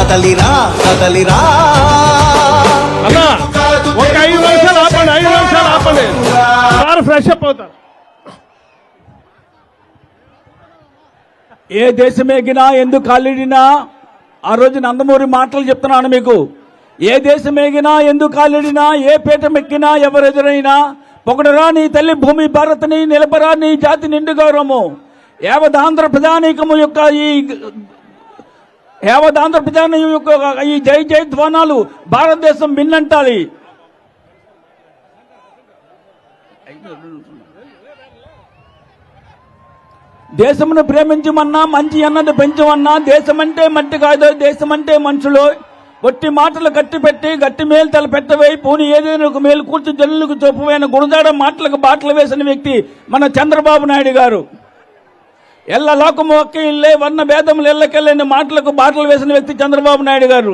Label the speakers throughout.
Speaker 1: కదలిరా కదలిరా
Speaker 2: అన్నా ఒక 5 నిమిషాలు ఆపండి, 5 నిమిషాలు ఆపండి, సార్ ఫ్రెష్ అప్ అవుతారు.
Speaker 3: ఏ దేశమేగినా ఎందుకు కాలిడినా ఆ రోజు నందమూరి మాటలు చెప్తున్నాను మీకు. ఏ దేశమేగినా ఎందుకు కాలిడినా ఏ పీఠమెక్కినా ఎవరెదురైనా పొగడరా నీ తల్లి భూమి భారత్ని నిలపరా నీ జాతి నిండు గౌరవము. యావదాంధ్ర ప్రజానీకము యొక్క ఈ జై జై ధ్వానాలు భారతదేశం మిన్నంటాలి. దేశమును ప్రేమించమన్నా మంచి అన్నది పెంచమన్నా దేశమంటే మట్టి కాదో దేశమంటే మనుషులు. ఒట్టి మాటలు గట్టి పెట్టి గట్టి మేలు తల పెట్టవై పోని ఏదైనా ఒక మేలు కూర్చు జల్లులకు చొప్పువైన గుణదాడ మాటలకు బాటలు వేసిన వ్యక్తి మన చంద్రబాబు నాయుడు గారు. ఎల్ల లోకము ఒక్క ఇల్లే వర్ణ భేదములు ఎల్లకెళ్ళని మాటలకు బాటలు వేసిన వ్యక్తి చంద్రబాబు నాయుడు గారు.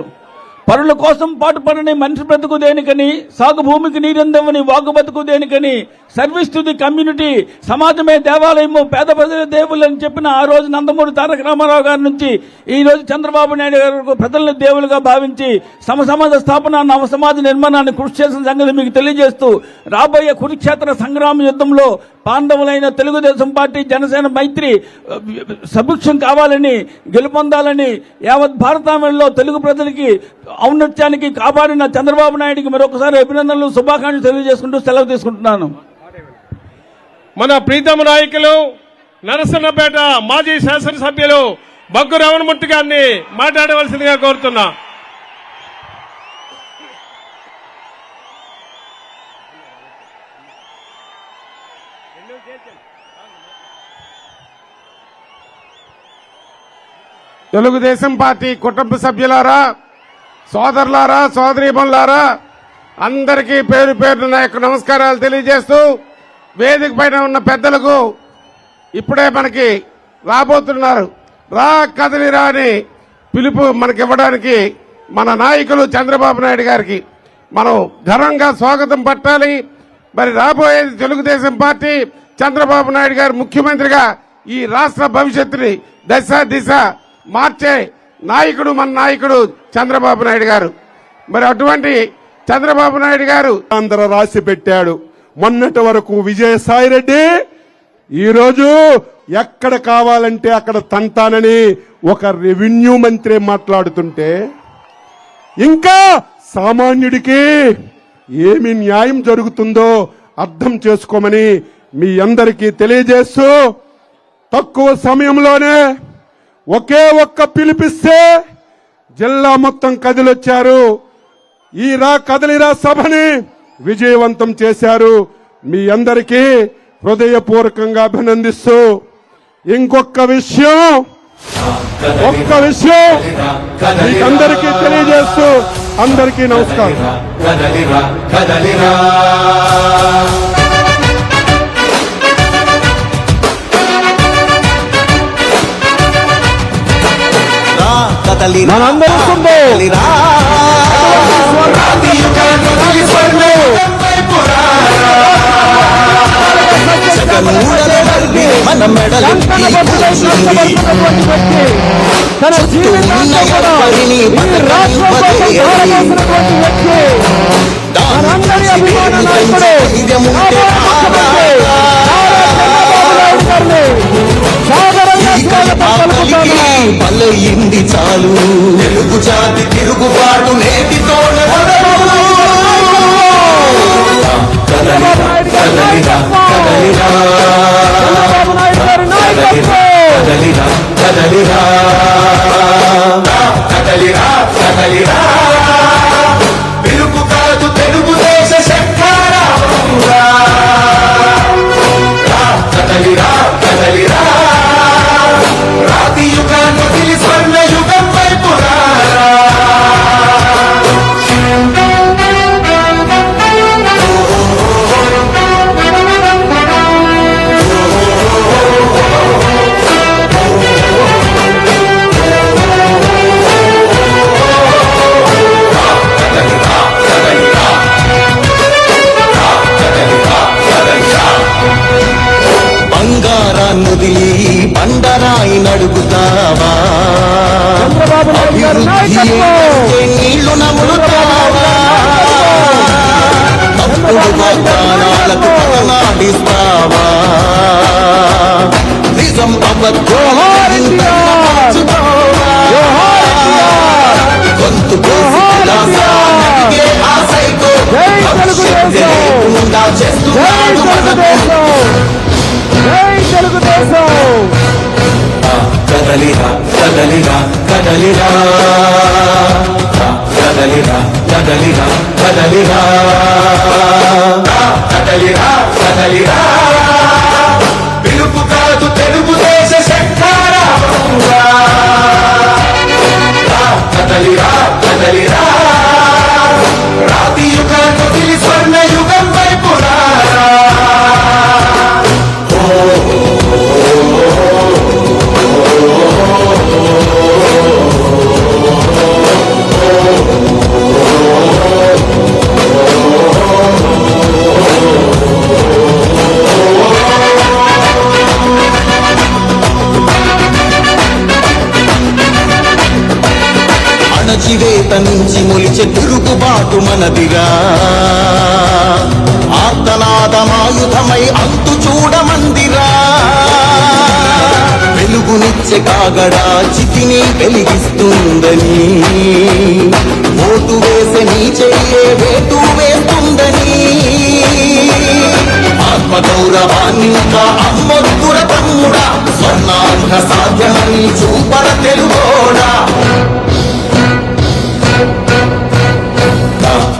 Speaker 3: పరుల కోసం పాటుపడని మనిషి బ్రతుకు దేనికని, సాగు భూమికి నీరందవని వాగు బతుకు దేనికని, సర్వీస్ టు ది కమ్యూనిటీ, సమాజమే దేవాలయము, పేద ప్రజల దేవుళ్ళు అని చెప్పిన ఆ రోజు నందమూరి తారక రామారావు గారి నుంచి ఈ రోజు చంద్రబాబు నాయుడు గారు ప్రజలను దేవులుగా భావించి సమాజ స్థాపన, నవ సమాజ నిర్మాణాన్ని కృషి చేసిన సంగతి మీకు తెలియజేస్తూ రాబోయే కురుక్షేత్ర సంగ్రామ యుద్ధంలో పాండవులైన తెలుగుదేశం పార్టీ జనసేన మైత్రి సభిక్షం కావాలని, గెలుపొందాలని యావత్ భారతావనిలో తెలుగు ప్రజలకి ఔన్నత్యానికి కాపాడిన చంద్రబాబు నాయుడికి మరొకసారి అభినందనలు, శుభాకాంక్షలు తెలియజేసుకుంటూ సెలవు తీసుకుంటున్నాను.
Speaker 2: మన ప్రీతమ నాయకులు నరసన్నపేట మాజీ శాసనసభ్యులు బగ్గు రమణమూర్తి గారిని మాట్లాడవలసిందిగా కోరుతున్నా.
Speaker 4: తెలుగుదేశం పార్టీ కుటుంబ సభ్యులారా, సోదరులారా, సోదరీమణులారా, అందరికీ పేరు పేరున నా యొక్క నమస్కారాలు తెలియజేస్తూ వేదిక పైన ఉన్న పెద్దలకు ఇప్పుడే మనకి రాబోతున్నారు. రా కదలిరా అని పిలుపు మనకివ్వడానికి మన నాయకులు చంద్రబాబు నాయుడు గారికి మనం ఘనంగా స్వాగతం పట్టాలి. మరి రాబోయేది తెలుగుదేశం పార్టీ, చంద్రబాబు నాయుడు గారు ముఖ్యమంత్రిగా ఈ రాష్ట్ర భవిష్యత్తుని దశ దిశ మార్చే నాయకుడు మన నాయకుడు చంద్రబాబు నాయుడు గారు. మరి అటువంటి చంద్రబాబు నాయుడు గారు
Speaker 5: అందరూ రాసి పెట్టాడు. మొన్నటి వరకు విజయసాయిరెడ్డి ఈరోజు ఎక్కడ కావాలంటే అక్కడ తంతానని ఒక రెవెన్యూ మంత్రి మాట్లాడుతుంటే ఇంకా సామాన్యుడికి ఏమి న్యాయం జరుగుతుందో అర్థం చేసుకోమని మీ అందరికీ తెలియజేస్తూ తక్కువ సమయంలోనే ఒకే ఒక్క పిలిపిస్తే జిల్లా మొత్తం కదిలొచ్చారు. ఈ కదలిరా సభని విజయవంతం చేశారు. మీ అందరికీ హృదయపూర్వకంగా అభినందిస్తూ ఒక్క విషయం మీకందరికీ తెలియజేస్తూ అందరికీ నమస్కారం.
Speaker 1: మన మెడలు తన జీవితాన్ని పల్లయింది చాలు తెలుగు జాతి తిరుగుబాటు నేటితో కదలిరా కదలిరా కదలిరా కదలిరా కదలిరా కదలిరా పిలుపు కాదు తెలుగుదేశ శంఖారావురా కదలిరా కదలిరా రాతి యుగాన్ని వదిలి స్వర్ణ యుగం వైపు రారా నుదిలి బండరాయి నడుగుతావా
Speaker 3: చంద్రబాబు నాయుడు గారి నాయకత్వం
Speaker 1: నీళ్లు నములుతావా తప్పుడు వాగ్దానాలకు నాటిస్తావా నిజం అబద్ధం గొంతు చేస్తున్నాడు కదలిరా కదలిరా కదలిరా కదలిరా కదలిరా కదలిరా కదలిరా కదలిరా పిలుపు కాదు తెలుగుదేశ శంఖారావంగా కదలిరా కదలిరా రాతి యుగాన్ని వదిలి స్వర్ణ యుగం వైపు రారా అణచివేత నుంచి మొలిచే తిరుగుబాటు మనదిరా ఆర్తనాదమాయుధమై అంతు చూడమందిరా వెలుగునిచ్చే కాగడా చితిని వెలిగిస్తుందని ఓటు వేసే నీ చెయ్యే వేటు వేస్తుందని ఆత్మగౌరవాన్ని ఇంకా అమ్మొద్దుర తమ్ముడా స్వర్ణాంధ్ర సాధ్యమని చూపర తెలుగోడా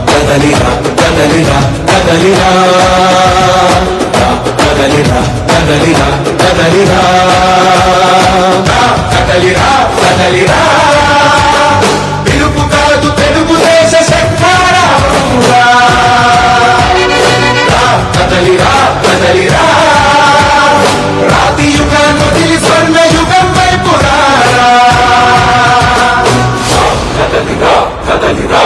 Speaker 1: కదలిరా కదలిరా కదలిరా కదలిరా కదలిరా కదలిరా కదలిరా కదలిరా పిలుపు కాదు తెలుగుదేశ శంఖారావంగా కదలిరా కదలిరా రాతి యుగాన్ని వదిలి స్వర్ణ యుగం వైపు రారా కదలిరా కదలిరా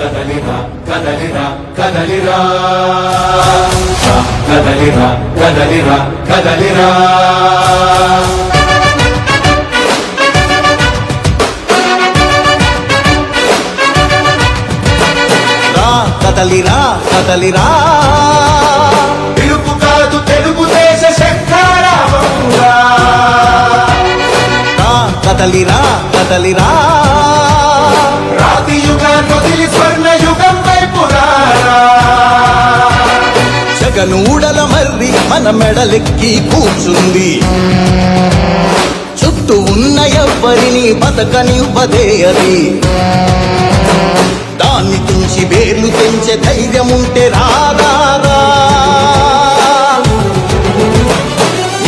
Speaker 1: కదలిరా కదలిరా కదలిరా కదలిరా కదలిరా కదలిరా కదలిరా కదలిరా పిలుపు కాదు తెలుగుదేశ శంఖారావంగా కదలిరా కదలిరా రాతి యుగాన్ని వదిలి స్వర్ణ యుగం వైపు రారా జగనూడల మర్రి మన మెడలెక్కి కూర్చుంది చుట్టూ ఉన్న ఎవ్వరిని బతకనివ్వదే అది దాన్ని తుంచి వేర్లు తెంచే ధైర్యముంటే రాదారా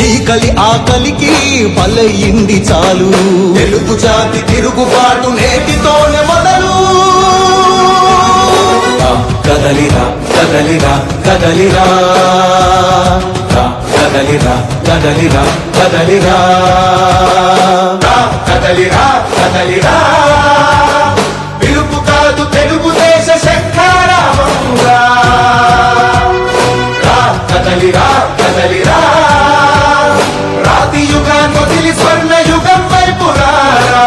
Speaker 1: ఈ కలి ఆకలికి బలయింది చాలు తెలుగు జాతి తిరుగుబాటు నేటితోనే మొదలు కదలిరా కదలిరా కదలిరా కదలిరా కదలిరా కదలిరా కదలిరా కదలిరా పిలుపు కాదు తెలుగుదేశ శంఖారావంగా కదలిరా కదలిరా రాతి యుగాన్ని వదిలి స్వర్ణ యుగం వైపు రారా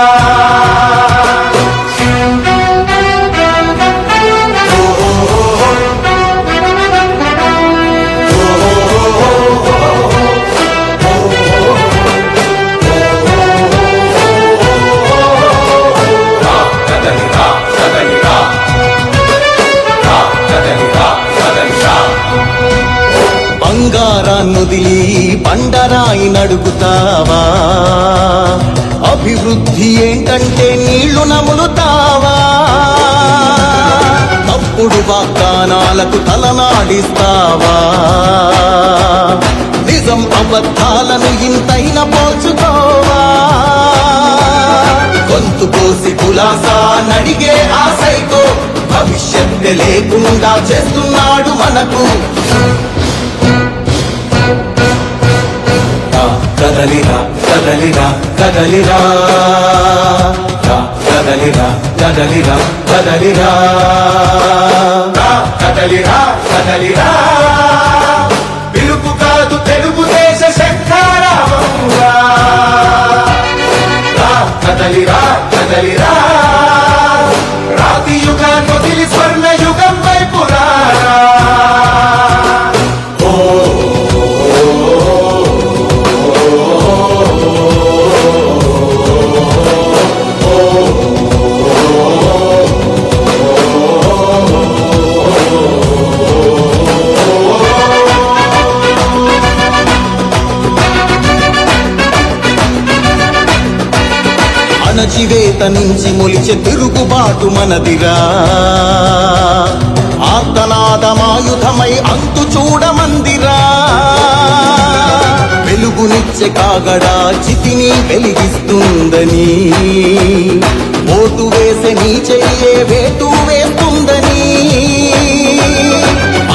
Speaker 1: బంగారాన్నొదిలి బండరాయి నడుగుతావా అభివృద్ధి ఏంటంటే నీళ్లు నములుతావా తప్పుడు వాగ్దానాలకు తలనాడిస్తావా నిజం అబద్ధాలను ఇంతైన పోల్చుకోవా గొంతు కోసి కులాసా నడిగే ఆ సైకో భవిష్యత్తు లేకుండా చేస్తున్నాడు మనకు కదలిరా కదలిరా కదలిరా కదలిరా కదలిరా కదలిరా కదలిరా కదలిరా పిలుపు కాదు తెలుగుదేశ శంఖారావంగా కదలిరా కదలిరా రాతి యుగాన్ని వదిలి స్వర్ణ యుగం వైపు రారా అణచివేత నుంచి మొలిచే తిరుగుబాటు మనదిరా ఆర్తనాదమాయుధమై అంతు చూడమందిరా వెలుగునిచ్చే కాగడా చితిని వెలిగిస్తుందని ఓటు వేసే నీ చెయ్యే వేటు వేస్తుందని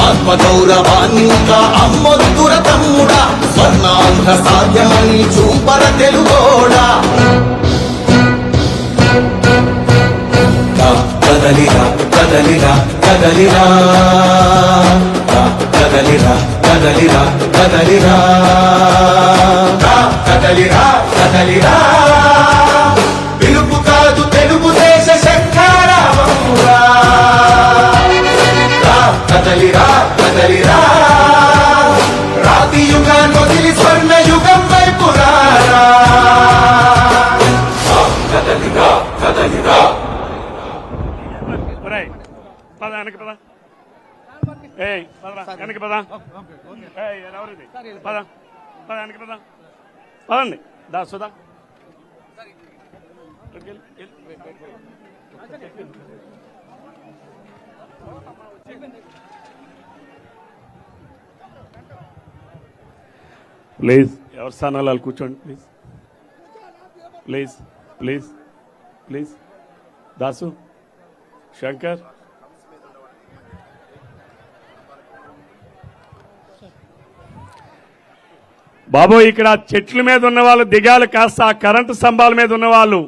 Speaker 1: ఆత్మగౌరవాన్ని ఇంకా అమ్మొద్దుర తమ్ముడా స్వర్ణాంధ్ర సాధ్యమని చూపర తెలుగోడా కదలిరా కదలిరా కదలిరా కదలిరా కదలిరా కదలిరా కదలిరా కదలిరా పిలుపు కాదు తెలుగుదేశ శంఖారావంగా కదలిరా కదలిరా రాతి యుగాన్ని వదిలి స్వర్ణ యుగం వైపు రారా కదలిరా కదలిరా
Speaker 2: పద వెనక్కి పద వెనక్కి పద ఎవరిది పద పద వెనక్కి పద పదండి దా సుధా ప్లీజ్ ఎవరి స్థానాలు వాళ్ళు కూర్చోండి please please please please Dasu Shankar Babu ఇక్కడ చెట్ల మీద ఉన్న వాళ్ళు దిగాలి కాస్త ఆ కరెంటు స్తంభాల మీద ఉన్న వాళ్ళు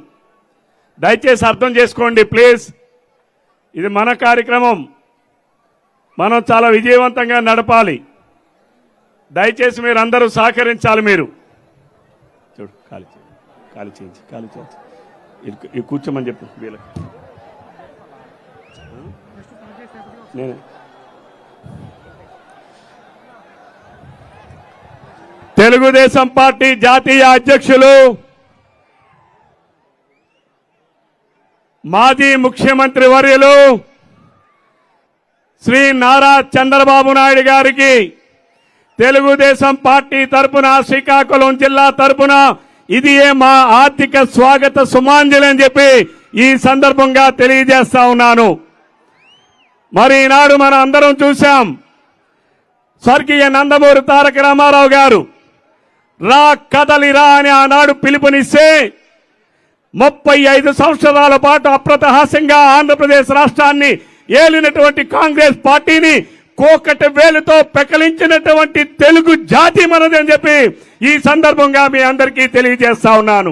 Speaker 2: దయచేసి అర్థం చేసుకోండి ప్లీజ్ ఇది మన కార్యక్రమం మనం చాలా విజయవంతంగా నడపాలి దయచేసి మీరు అందరూ సహకరించాలి మీరు చూడు ఖాళీ చేయించి కూర్చోమని చెప్పు వీళ్ళకి నేను తెలుగుదేశం పార్టీ జాతీయ అధ్యక్షులు మాజీ ముఖ్యమంత్రి వర్యులు శ్రీ నారా చంద్రబాబు నాయుడు గారికి తెలుగుదేశం పార్టీ తరపున శ్రీకాకుళం జిల్లా తరపున ఇది మా ఆర్థిక స్వాగత సుమాంజలి అని చెప్పి ఈ సందర్భంగా తెలియజేస్తా ఉన్నాను. మరి ఈనాడు మనం అందరం చూశాం స్వర్గీయ నందమూరి తారక రామారావు గారు రా కదలిరా అని ఆనాడు పిలుపునిస్తే 35 సంవత్సరాల పాటు అప్రతహాస్యంగా ఆంధ్రప్రదేశ్ రాష్ట్రాన్ని ఏలినటువంటి కాంగ్రెస్ పార్టీని కోకటి వేలుతో పెకలించినటువంటి తెలుగు జాతి మనది అని చెప్పి ఈ సందర్భంగా మీ అందరికీ తెలియజేస్తా ఉన్నాను.